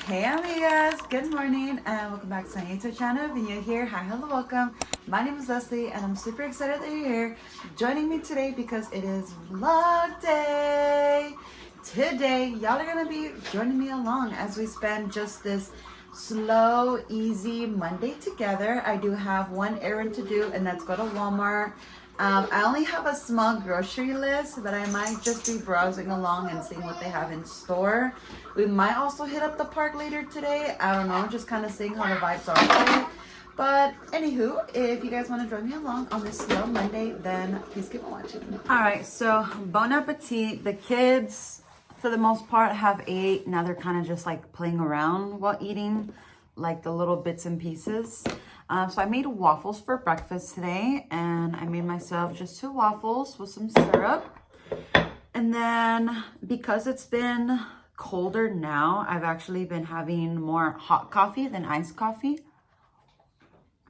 Hey amigas, good morning and welcome back to my YouTube channel. If you're here, hi, hello, welcome. My name is Leslie and I'm super excited that you're here joining me today because it is vlog day. Today, y'all are gonna be joining me along as we spend just this slow, easy Monday together. I do have one errand to do and that's go to Walmart. I only have a small grocery list, but I might just be browsing along and seeing what they have in store. We might also hit up the park later today. I don't know, just kind of seeing how the vibes are today. But anywho, if you guys want to join me along on this slow Monday, then please keep on watching. All right, so bon appetit. The kids, for the most part, have ate. Now they're kind of just like playing around while eating, like the little bits and pieces. So I made waffles for breakfast today, and I made myself just 2 waffles with some syrup. And then because it's been colder now, I've actually been having more hot coffee than iced coffee.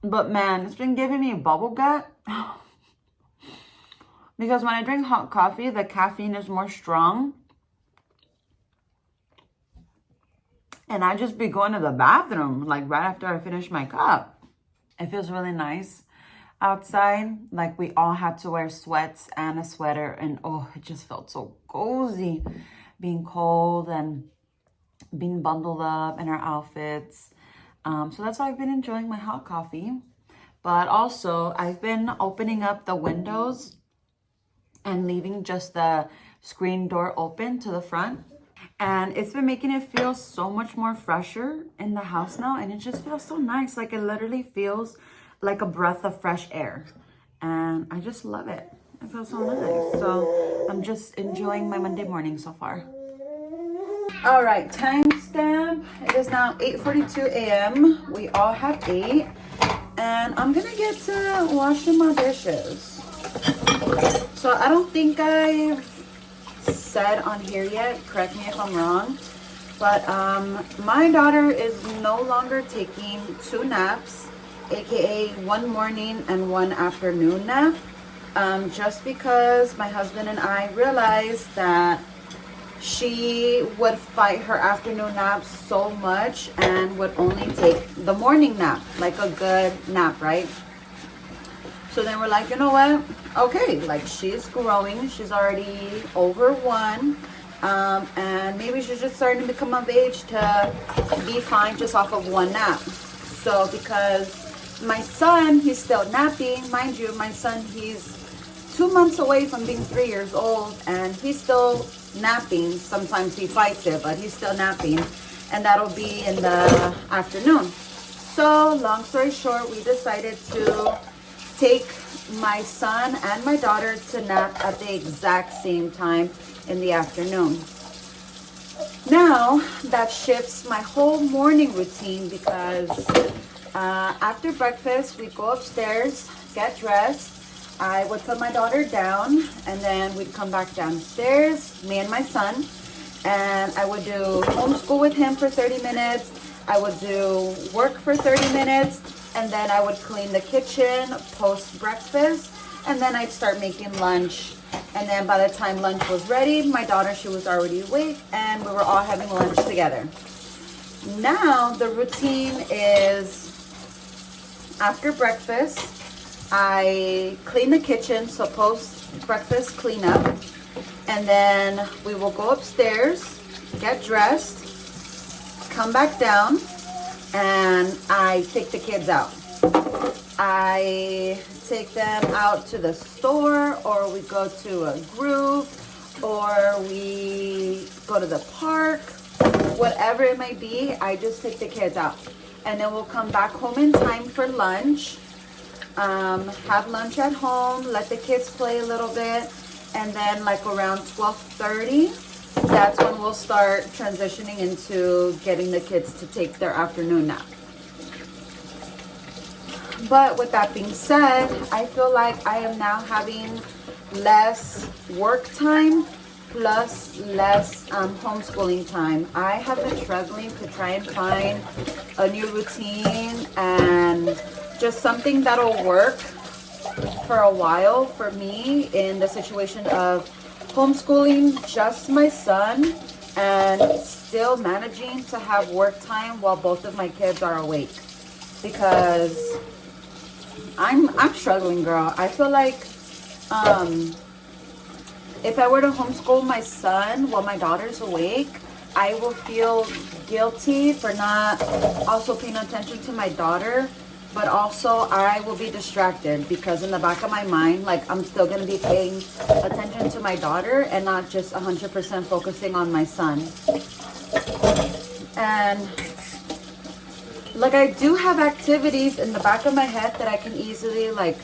But man, it's been giving me bubble gut. Because when I drink hot coffee, the caffeine is more strong. And I just be going to the bathroom, like right after I finish my cup. It feels really nice outside. Like we all had to wear sweats and a sweater, and oh, it just felt so cozy being cold and being bundled up in our outfits. So that's why I've been enjoying my hot coffee. But also I've been opening up the windows and leaving just the screen door open to the front. And it's been making it feel so much more fresher in the house now. And it just feels so nice. Like it literally feels like a breath of fresh air. And I just love it. It feels so nice. So I'm just enjoying my Monday morning so far. All right, timestamp. It is now 8:42 a.m. We all have ate. And I'm going to get to washing my dishes. So I don't think I've said on here yet, correct me if I'm wrong, but my daughter is no longer taking 2 naps, aka 1 morning and 1 afternoon nap, just because my husband and I realized that she would fight her afternoon naps so much and would only take the morning nap, like a good nap, right? So then we're like, you know what? Okay, like she's growing. She's already over 1. And maybe she's just starting to become of age to be fine just off of 1 nap. So because my son, he's still napping. Mind you, my son, he's 2 months away from being 3 years old. And he's still napping. Sometimes he fights it, but he's still napping. And that'll be in the afternoon. So long story short, we decided to take my son and my daughter to nap at the exact same time in the afternoon. Now that shifts my whole morning routine because after breakfast we go upstairs, get dressed. I would put my daughter down and then we'd come back downstairs, me and my son, and I would do homeschool with him for 30 minutes. I would do work for 30 minutes. And then I would clean the kitchen post breakfast, and then I'd start making lunch. And then by the time lunch was ready, my daughter, she was already awake, and we were all having lunch together. Now the routine is after breakfast, I clean the kitchen, so post breakfast cleanup, and then we will go upstairs, get dressed, come back down, and I take the kids out. I take them out to the store, or we go to a group, or we go to the park, whatever it may be. I just take the kids out, and then we'll come back home in time for lunch, have lunch at home, let the kids play a little bit, and then like around 12:30, that's when we'll start transitioning into getting the kids to take their afternoon nap. But with that being said, I feel like I am now having less work time plus less homeschooling time. I have been struggling to try and find a new routine and just something that'll work for a while for me in the situation of homeschooling just my son and still managing to have work time while both of my kids are awake, because I'm struggling, girl. I feel like if I were to homeschool my son while my daughter's awake, I will feel guilty for not also paying attention to my daughter, but also I will be distracted because in the back of my mind, like, I'm still going to be paying attention to my daughter and not just 100% focusing on my son. And like, I do have activities in the back of my head that I can easily like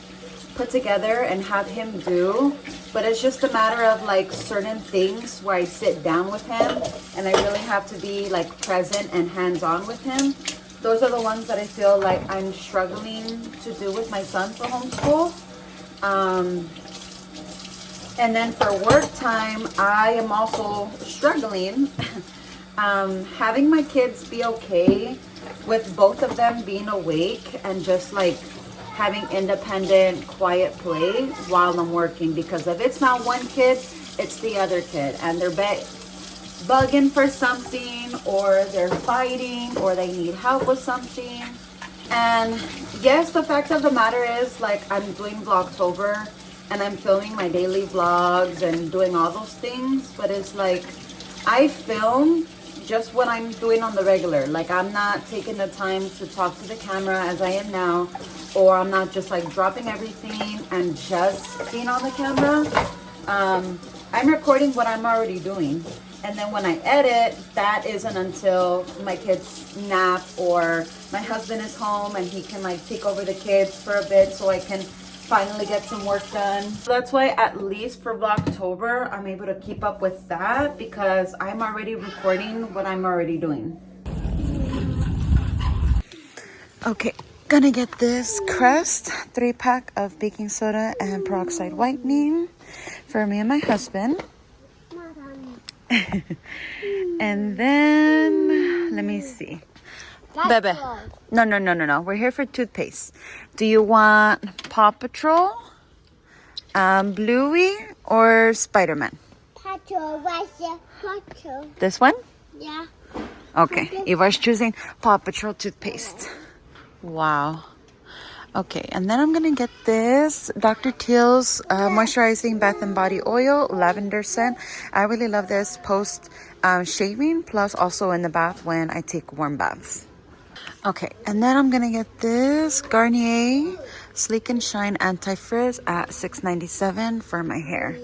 put together and have him do, but it's just a matter of like certain things where I sit down with him and I really have to be like present and hands-on with him. Those are the ones that I feel like I'm struggling to do with my son for homeschool. And then for work time, I am also struggling having my kids be okay with both of them being awake and just like having independent, quiet play while I'm working. Because if it's not one kid, it's the other kid, and they're bugging for something, or they're fighting, or they need help with something. And yes, the fact of the matter is, like, I'm doing Vlogtober and I'm filming my daily vlogs and doing all those things, but it's like I film just what I'm doing on the regular. Like, I'm not taking the time to talk to the camera as I am now, or I'm not just like dropping everything and just being on the camera. I'm recording what I'm already doing. And then when I edit, that isn't until my kids nap or my husband is home and he can like take over the kids for a bit so I can finally get some work done. So that's why at least for Vlogtober, I'm able to keep up with that because I'm already recording what I'm already doing. Okay, gonna get this Crest 3-pack of baking soda and peroxide whitening for me and my husband. And then let me see. Bebe. No. We're here for toothpaste. Do you want Paw Patrol, Bluey, or Spider-Man? Patrol. This one? Yeah. Okay. Eva's choosing Paw Patrol toothpaste. Wow. Okay, and then I'm gonna get this Dr. Teal's moisturizing bath and body oil, lavender scent. I really love this post shaving, plus also in the bath when I take warm baths. Okay, and then I'm gonna get this Garnier Sleek and Shine Anti-Frizz at $6.97 for my hair.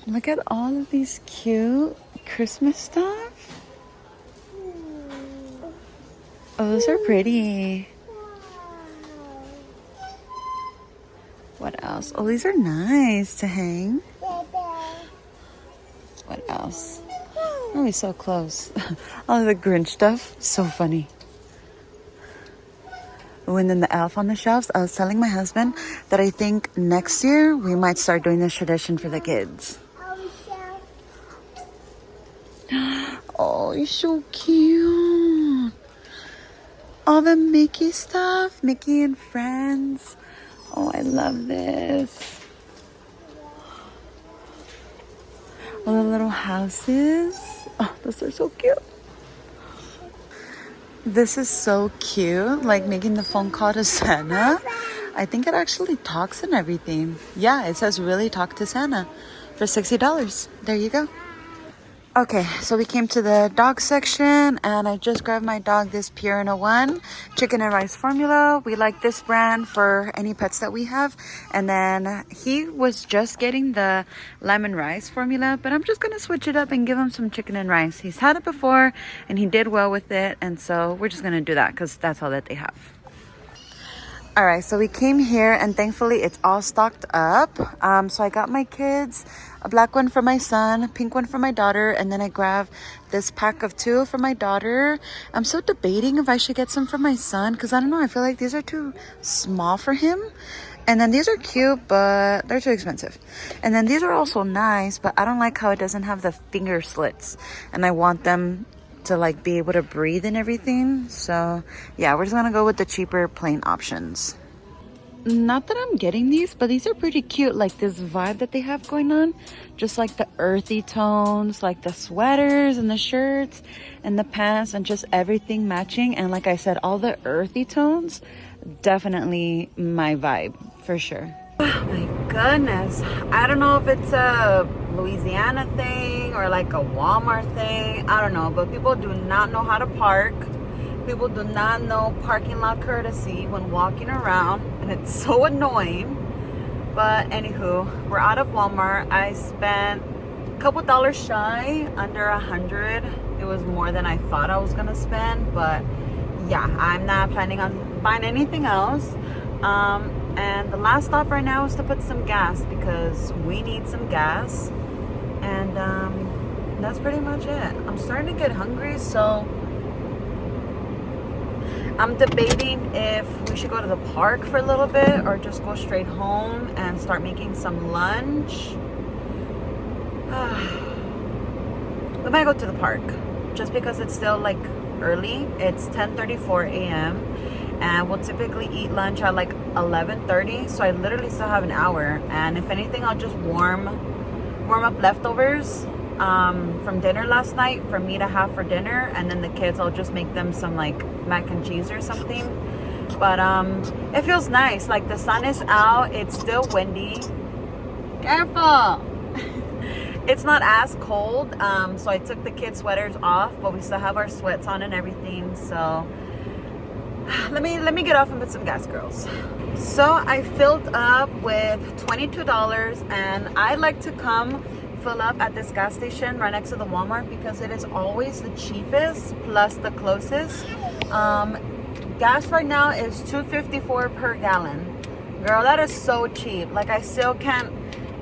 Look at all of these cute Christmas stuff. Oh, those are pretty. What else? Oh, these are nice to hang. What else? Oh, he's so close. Oh, the Grinch stuff. So funny. Oh, and then the elf on the shelves. I was telling my husband that I think next year we might start doing this tradition for the kids. Oh, he's so cute. All the Mickey stuff. Mickey and Friends. Oh, I love this. All the little houses. Oh, those are so cute. This is so cute, like making the phone call to Santa. I think it actually talks and everything. Yeah, it says really talk to Santa for $60. There you go. Okay, so we came to the dog section and I just grabbed my dog this Purina 1 chicken and rice formula. We like this brand for any pets that we have. And then he was just getting the lemon rice formula, but I'm just gonna switch it up and give him some chicken and rice. He's had it before and he did well with it, and so we're just gonna do that because that's all that they have. All right, so we came here and thankfully it's all stocked up. So I got my kids a black one for my son, a pink one for my daughter, and then I grabbed this pack of 2 for my daughter. I'm so debating if I should get some for my son because I don't know, I feel like these are too small for him. And then these are cute, but they're too expensive. And then these are also nice, but I don't like how it doesn't have the finger slits, and I want them to like be able to breathe and everything. So yeah, we're just gonna go with the cheaper plain options. not that I'm getting these, but these are pretty cute. Like this vibe that they have going on, just like the earthy tones, like the sweaters and the shirts and the pants and just everything matching. And like I said, all the earthy tones, definitely my vibe for sure. Oh my goodness. I don't know if it's a Louisiana thing or like a Walmart thing. I don't know, but people do not know how to park. People do not know parking lot courtesy when walking around, and it's so annoying. But anywho, we're out of Walmart. I spent a couple dollars shy, under $100. It was more than I thought I was gonna spend, but yeah, I'm not planning on buying anything else. And the last stop right now is to put some gas because we need some gas. And that's pretty much it. I'm starting to get hungry, so I'm debating if we should go to the park for a little bit or just go straight home and start making some lunch. We might go to the park just because it's still like early. It's 10:34 a.m. and we'll typically eat lunch at like 11:30, so I literally still have an hour. And if anything, I'll just warm up leftovers from dinner last night for me to have for dinner, and then the kids, I'll just make them some like mac and cheese or something. But it feels nice. Like the sun is out, it's still windy. Careful. It's not as cold, so I took the kids' sweaters off, but we still have our sweats on and everything. So let me get off and put some gas, girls. So I filled up with $22, and I like to come fill up at this gas station right next to the Walmart because it is always the cheapest plus the closest. Gas right now is $2.54 per gallon. Girl, that is so cheap. Like, I still can't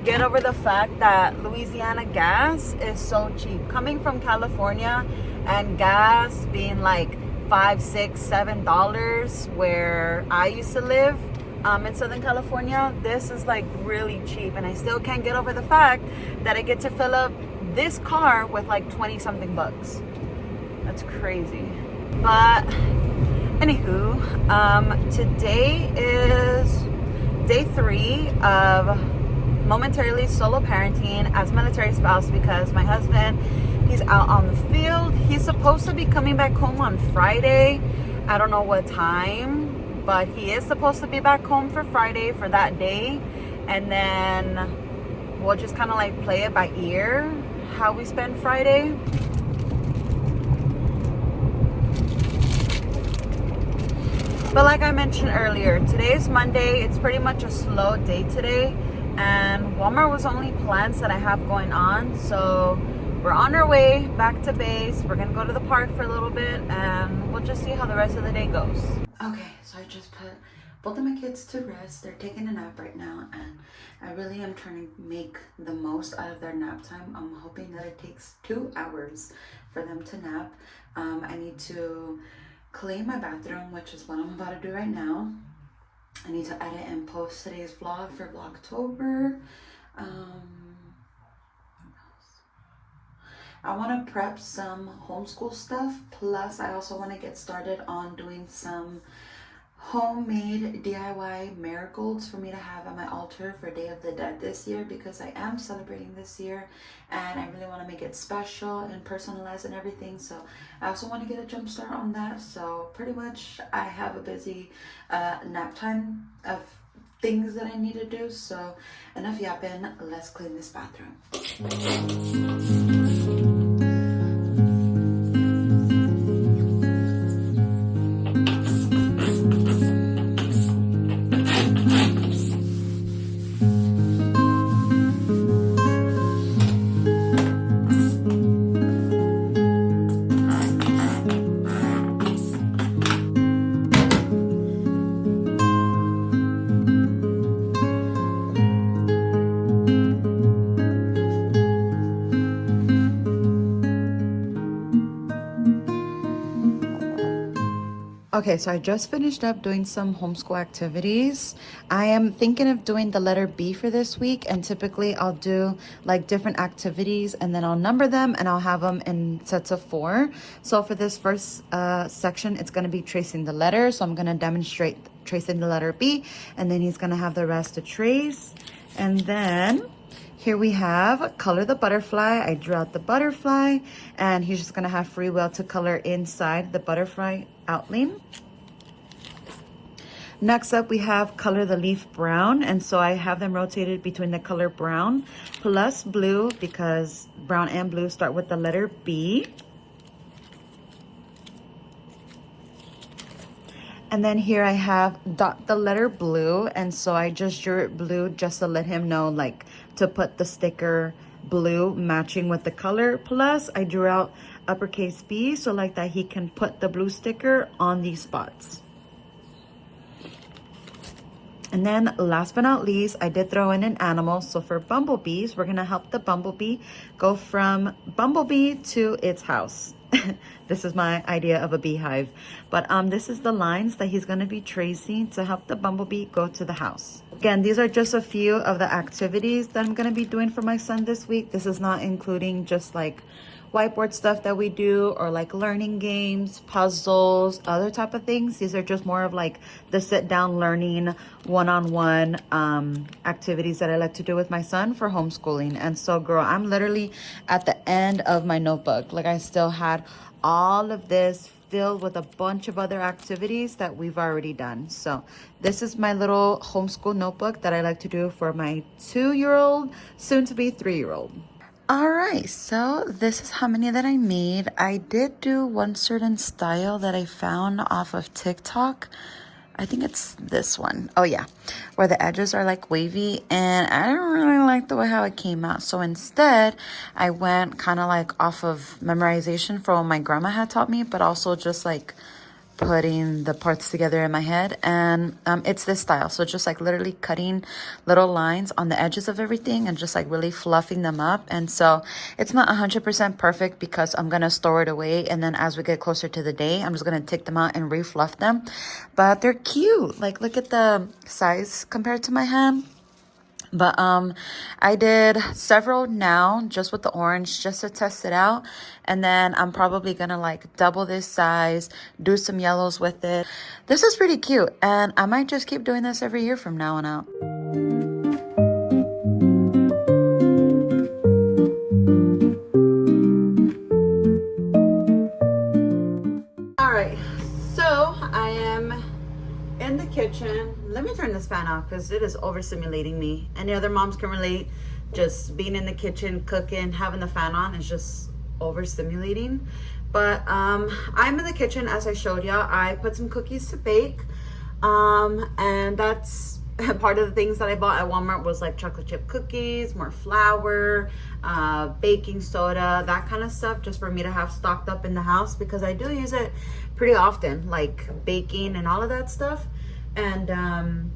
get over the fact that Louisiana gas is so cheap. Coming from California and gas being like $5, $6, $7 where I used to live in Southern California, this is like really cheap, and I still can't get over the fact that I get to fill up this car with like 20 something bucks. That's crazy. But anywho, today is day 3 of momentarily solo parenting as military spouse because my husband, he's out on the field. He's supposed to be coming back home on Friday. I don't know what time, but he is supposed to be back home for Friday for that day. And then we'll just kind of like play it by ear how we spend Friday. But like I mentioned earlier, today is Monday. It's pretty much a slow day today. And Walmart was only plans that I have going on. So we're on our way back to base. We're going to go to the park for a little bit, and we'll just see how the rest of the day goes. Okay, so I just put both of my kids to rest. They're taking a nap right now, and I really am trying to make the most out of their nap time. I'm hoping that it takes 2 hours for them to nap. I need to clean my bathroom, which is what I'm about to do right now. I need to edit and post today's vlog for Vlogtober. I want to prep some homeschool stuff, plus I also want to get started on doing some homemade DIY marigolds for me to have at my altar for Day of the Dead this year, because I am celebrating this year and I really want to make it special and personalized and everything. So I also want to get a jump start on that. So pretty much I have a busy nap time of things that I need to do. So enough yapping, let's clean this bathroom. Okay, so I just finished up doing some homeschool activities. I am thinking of doing the letter B for this week, and typically I'll do like different activities and then I'll number them and I'll have them in sets of 4. So for this first section, it's going to be tracing the letter. So I'm going to demonstrate tracing the letter B, and then he's gonna have the rest to trace. And then here we have color the butterfly. I drew out the butterfly, and he's just gonna have free will to color inside the butterfly outline. Next up, we have color the leaf brown, and so I have them rotated between the color brown plus blue, because brown and blue start with the letter B. And then here I have dot the letter blue, and so I just drew it blue just to let him know, like, to put the sticker blue matching with the color. Plus I drew out uppercase B, so like that he can put the blue sticker on these spots. And then last but not least, I did throw in an animal. So for bumblebees, we're gonna help the bumblebee go from bumblebee to its house. This is my idea of a beehive. But this is the lines that he's gonna be tracing to help the bumblebee go to the house. Again, these are just a few of the activities that I'm gonna be doing for my son this week. This is not including just like whiteboard stuff that we do, or like learning games, puzzles, other type of things. These are just more of like the sit down learning one-on-one activities that I like to do with my son for homeschooling. And so girl, I'm literally at the end of my notebook. Like I still had all of this filled with a bunch of other activities that we've already done. So this is my little homeschool notebook that I like to do for my 2-year-old, soon to be 3-year-old. All right, so this is how many that I made. I did do one certain style that I found off of TikTok. I think it's this one. Oh yeah, where the edges are like wavy, and I don't really like the way how it came out. So instead, I went kind of like off of memorization from what my grandma had taught me, but also just like putting the parts together in my head. And it's this style, so just like literally cutting little lines on the edges of everything and just like really fluffing them up. And so it's not 100% perfect because I'm gonna store it away, and then as we get closer to the day, I'm just gonna take them out and refluff them. But they're cute. Like, look at the size compared to my hand. But I did several now just with the orange, just to test it out. And then I'm probably gonna like double this size, do some yellows with it. This is pretty cute, and I might just keep doing this every year from now on out. All right, so I am in the kitchen. Let me turn this fan off because it is overstimulating me. Any other moms can relate. Just being in the kitchen, cooking, having the fan on is just overstimulating. But I'm in the kitchen, as I showed y'all. I put some cookies to bake, and that's part of the things that I bought at Walmart was like chocolate chip cookies, more flour, baking soda, that kind of stuff, just for me to have stocked up in the house, because I do use it pretty often, like baking and all of that stuff. And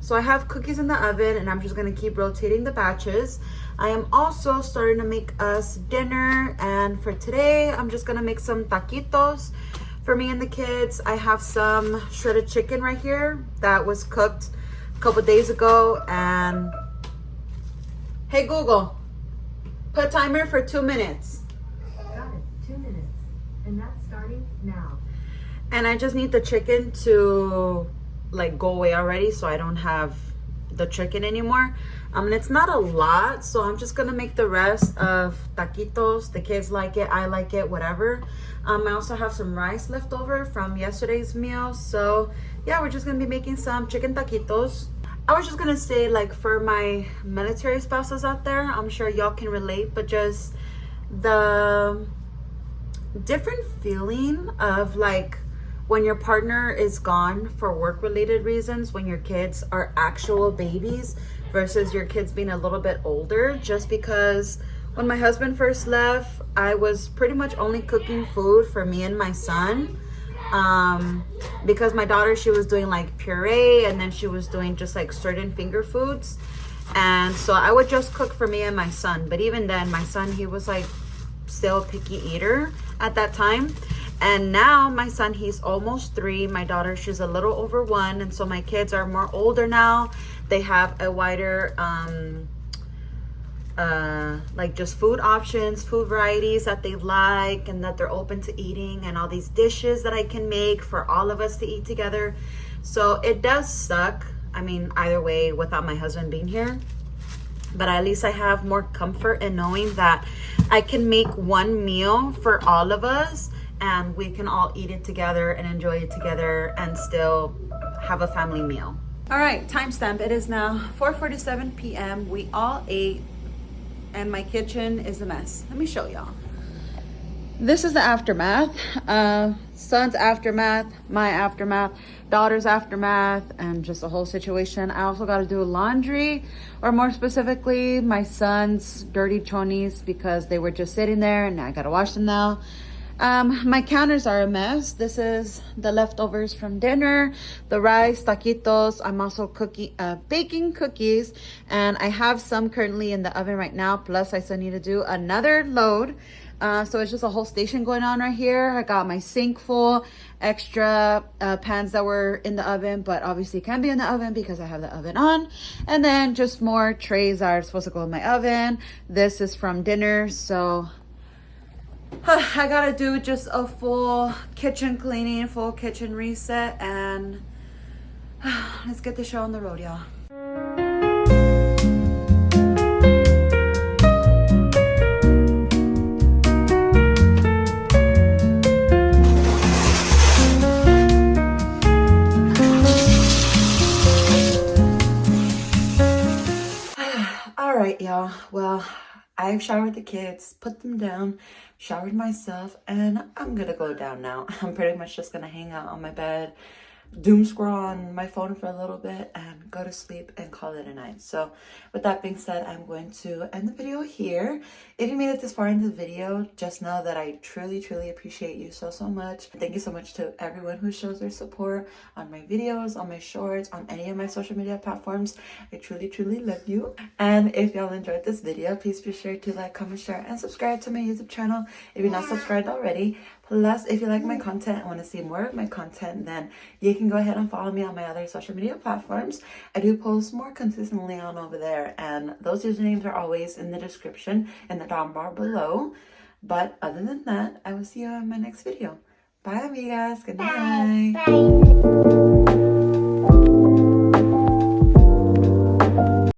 so I have cookies in the oven, and I'm just gonna keep rotating the batches. I am also starting to make us dinner, and for today I'm just gonna make some taquitos for me and the kids. I have some shredded chicken right here that was cooked a couple days ago. And hey Google, put timer for 2 minutes. Got it, 2 minutes, and that's starting now. And I just need the chicken to like go away already, so I don't have the chicken anymore. And it's not a lot, so I'm just gonna make the rest of taquitos. The kids like it, I like it, whatever. I also have some rice left over from yesterday's meal, so yeah, we're just gonna be making some chicken taquitos. I was just gonna say, like, for my military spouses out there, I'm sure y'all can relate, but just the different feeling of like when your partner is gone for work-related reasons, when your kids are actual babies versus your kids being a little bit older. Just because when my husband first left, I was pretty much only cooking food for me and my son. Because my daughter, she was doing like puree, and then she was doing just like certain finger foods. And so I would just cook for me and my son. But even then, my son, he was like still a picky eater at that time. And now my son, he's almost 3. My daughter, she's a little over 1. And so my kids are more older now. They have a wider, like just food options, food varieties that they like and that they're open to eating, and all these dishes that I can make for all of us to eat together. So it does suck. I mean, either way, without my husband being here. But at least I have more comfort in knowing that I can make one meal for all of us and we can all eat it together and enjoy it together and still have a family meal. All right, timestamp. It is now 4:47 p.m. We all ate and my kitchen is a mess. Let me show y'all. This is the aftermath. Son's aftermath, my aftermath, daughter's aftermath, and just a whole situation. I also got to do laundry, or more specifically, my son's dirty chonies because they were just sitting there and I got to wash them now. My counters are a mess. This is the leftovers from dinner, the rice, taquitos. I'm also baking cookies, and I have some currently in the oven right now. Plus, I still need to do another load. So it's just a whole station going on right here. I got my sink full, extra pans that were in the oven, but obviously can't be in the oven because I have the oven on. And then just more trays that are supposed to go in my oven. This is from dinner, so I gotta do just a full kitchen cleaning, full kitchen reset, and let's get the show on the road, y'all. All right, y'all. Well, I've showered the kids, put them down, showered myself, and I'm gonna go down now. I'm pretty much just gonna hang out on my bed, doom scroll on my phone for a little bit, and go to sleep and call it a night. So with that being said, I'm going to end the video here. If you made it this far into the video, just know that I truly appreciate you so much. Thank you so much to everyone who shows their support on my videos, on my shorts, on any of my social media platforms. I truly love you. And if y'all enjoyed this video, please be sure to like, comment, share, and subscribe to my YouTube channel if you're not subscribed already. Plus, if you like my content and want to see more of my content, then you can go ahead and follow me on my other social media platforms. I do post more consistently on over there, and those usernames are always in the description in the down bar below. But other than that, I will see you in my next video. Bye, amigas. Good night. Bye.